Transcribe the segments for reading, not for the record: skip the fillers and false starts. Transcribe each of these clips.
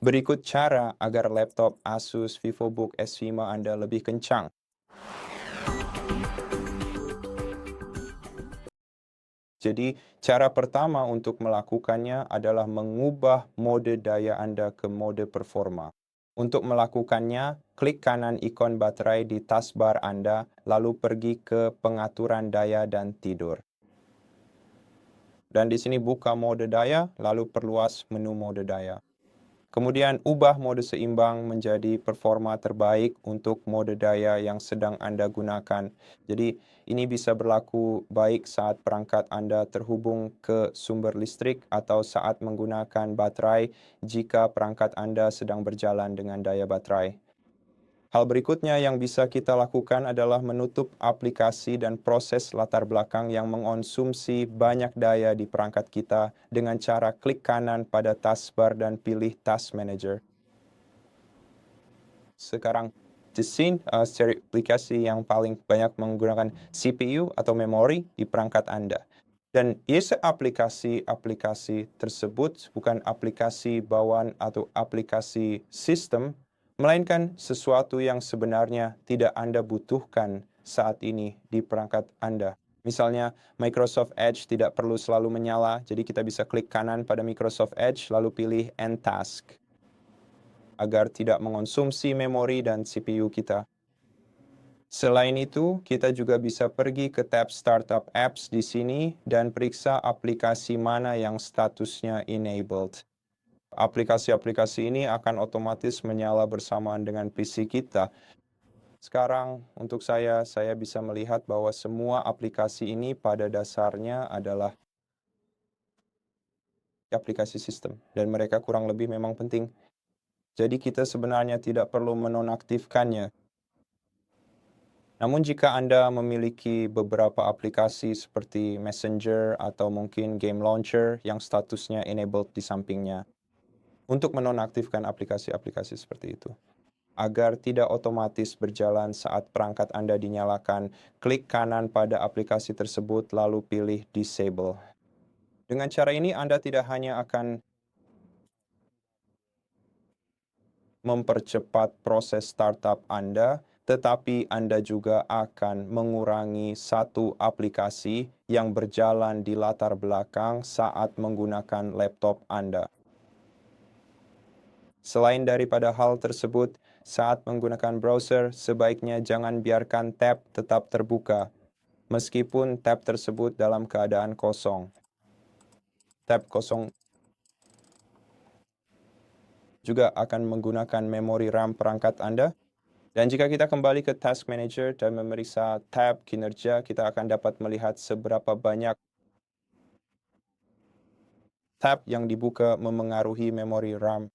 Berikut cara agar laptop Asus VivoBook S5 Anda lebih kencang. Jadi, cara pertama untuk melakukannya adalah mengubah mode daya Anda ke mode performa. Untuk melakukannya, klik kanan ikon baterai di taskbar Anda, lalu pergi ke pengaturan daya dan tidur. Dan di sini buka mode daya, lalu perluas menu mode daya. Kemudian ubah mode seimbang menjadi performa terbaik untuk mode daya yang sedang Anda gunakan. Jadi ini bisa berlaku baik saat perangkat Anda terhubung ke sumber listrik atau saat menggunakan baterai jika perangkat Anda sedang berjalan dengan daya baterai. Hal berikutnya yang bisa kita lakukan adalah menutup aplikasi dan proses latar belakang yang mengonsumsi banyak daya di perangkat kita dengan cara klik kanan pada taskbar dan pilih Task Manager. Sekarang, di sini seri aplikasi yang paling banyak menggunakan CPU atau memori di perangkat Anda. Dan isi aplikasi-aplikasi tersebut bukan aplikasi bawaan atau aplikasi sistem, melainkan sesuatu yang sebenarnya tidak Anda butuhkan saat ini di perangkat Anda. Misalnya, Microsoft Edge tidak perlu selalu menyala, jadi kita bisa klik kanan pada Microsoft Edge, lalu pilih End Task, agar tidak mengonsumsi memori dan CPU kita. Selain itu, kita juga bisa pergi ke tab Startup Apps di sini dan periksa aplikasi mana yang statusnya enabled. Aplikasi-aplikasi ini akan otomatis menyala bersamaan dengan PC kita. Sekarang, untuk saya bisa melihat bahwa semua aplikasi ini pada dasarnya adalah aplikasi sistem, dan mereka kurang lebih memang penting. Jadi kita sebenarnya tidak perlu menonaktifkannya. Namun jika Anda memiliki beberapa aplikasi seperti Messenger atau mungkin Game Launcher yang statusnya enabled di sampingnya, untuk menonaktifkan aplikasi-aplikasi seperti itu, agar tidak otomatis berjalan saat perangkat Anda dinyalakan, klik kanan pada aplikasi tersebut lalu pilih Disable. Dengan cara ini Anda tidak hanya akan mempercepat proses startup Anda, tetapi Anda juga akan mengurangi satu aplikasi yang berjalan di latar belakang saat menggunakan laptop Anda. Selain daripada hal tersebut, saat menggunakan browser, sebaiknya jangan biarkan tab tetap terbuka, meskipun tab tersebut dalam keadaan kosong. Tab kosong juga akan menggunakan memori RAM perangkat Anda. Dan jika kita kembali ke Task Manager dan memeriksa tab kinerja, kita akan dapat melihat seberapa banyak tab yang dibuka memengaruhi memori RAM.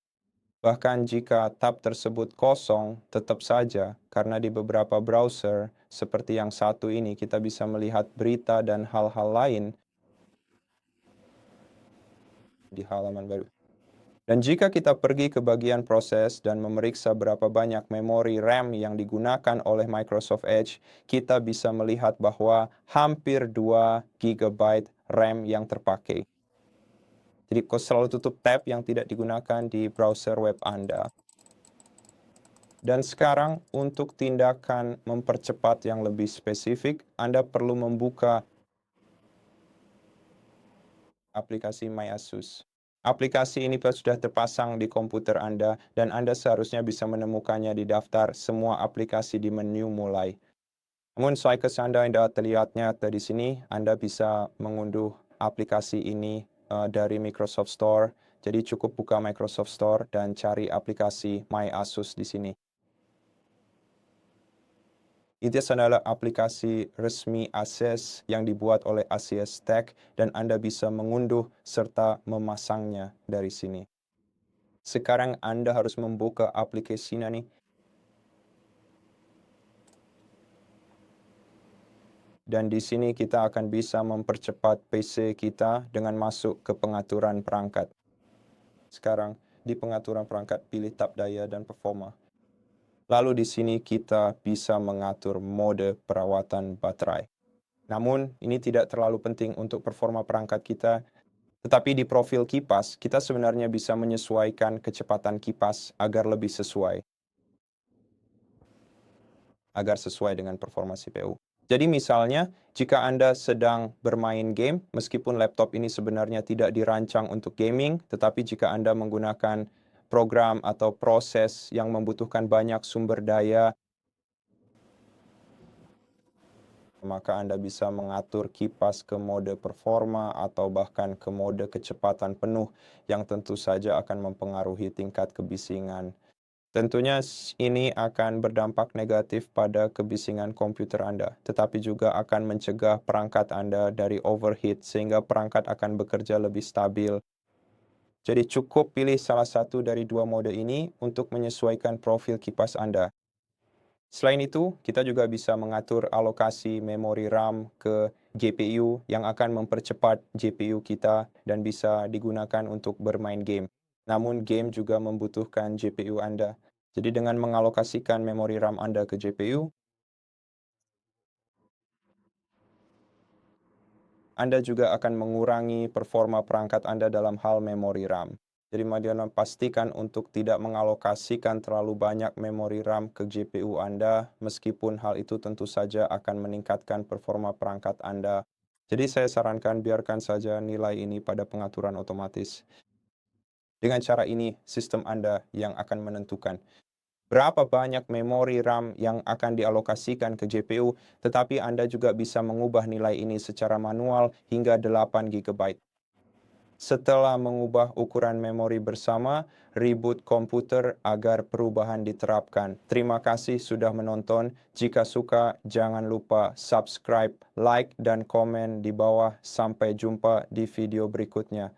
Bahkan jika tab tersebut kosong, tetap saja karena di beberapa browser seperti yang satu ini kita bisa melihat berita dan hal-hal lain di halaman baru. Dan jika kita pergi ke bagian proses dan memeriksa berapa banyak memori RAM yang digunakan oleh Microsoft Edge, kita bisa melihat bahwa hampir 2 GB RAM yang terpakai. Jadi selalu tutup tab yang tidak digunakan di browser web Anda. Dan sekarang untuk tindakan mempercepat yang lebih spesifik, Anda perlu membuka aplikasi MyAsus. Aplikasi ini sudah terpasang di komputer Anda dan Anda seharusnya bisa menemukannya di daftar semua aplikasi di menu mulai. Namun sesuai Anda yang terlihatnya di sini, Anda bisa mengunduh aplikasi ini dari Microsoft Store. Jadi cukup buka Microsoft Store dan cari aplikasi MyAsus di sini. Itu adalah aplikasi resmi Asus yang dibuat oleh Asus Tech dan Anda bisa mengunduh serta memasangnya dari sini. Sekarang Anda harus membuka aplikasinya nih. Dan di sini kita akan bisa mempercepat PC kita dengan masuk ke pengaturan perangkat. Sekarang di pengaturan perangkat pilih tab daya dan performa. Lalu di sini kita bisa mengatur mode perawatan baterai. Namun, ini tidak terlalu penting untuk performa perangkat kita. Tetapi di profil kipas, kita sebenarnya bisa menyesuaikan kecepatan kipas agar lebih sesuai dengan performa CPU. Jadi misalnya, jika Anda sedang bermain game, meskipun laptop ini sebenarnya tidak dirancang untuk gaming, tetapi jika Anda menggunakan program atau proses yang membutuhkan banyak sumber daya, maka Anda bisa mengatur kipas ke mode performa atau bahkan ke mode kecepatan penuh yang tentu saja akan mempengaruhi tingkat kebisingan. Tentunya ini akan berdampak negatif pada kebisingan komputer Anda, tetapi juga akan mencegah perangkat Anda dari overheat sehingga perangkat akan bekerja lebih stabil. Jadi cukup pilih salah satu dari dua mode ini untuk menyesuaikan profil kipas Anda. Selain itu, kita juga bisa mengatur alokasi memori RAM ke GPU yang akan mempercepat GPU kita dan bisa digunakan untuk bermain game. Namun game juga membutuhkan GPU Anda. Jadi dengan mengalokasikan memori RAM Anda ke GPU, Anda juga akan mengurangi performa perangkat Anda dalam hal memori RAM. Jadi Madiana pastikan untuk tidak mengalokasikan terlalu banyak memori RAM ke GPU Anda, meskipun hal itu tentu saja akan meningkatkan performa perangkat Anda. Jadi saya sarankan biarkan saja nilai ini pada pengaturan otomatis. Dengan cara ini, sistem Anda yang akan menentukan berapa banyak memori RAM yang akan dialokasikan ke GPU, tetapi Anda juga bisa mengubah nilai ini secara manual hingga 8 GB. Setelah mengubah ukuran memori bersama, reboot komputer agar perubahan diterapkan. Terima kasih sudah menonton. Jika suka, jangan lupa subscribe, like, dan komen di bawah. Sampai jumpa di video berikutnya.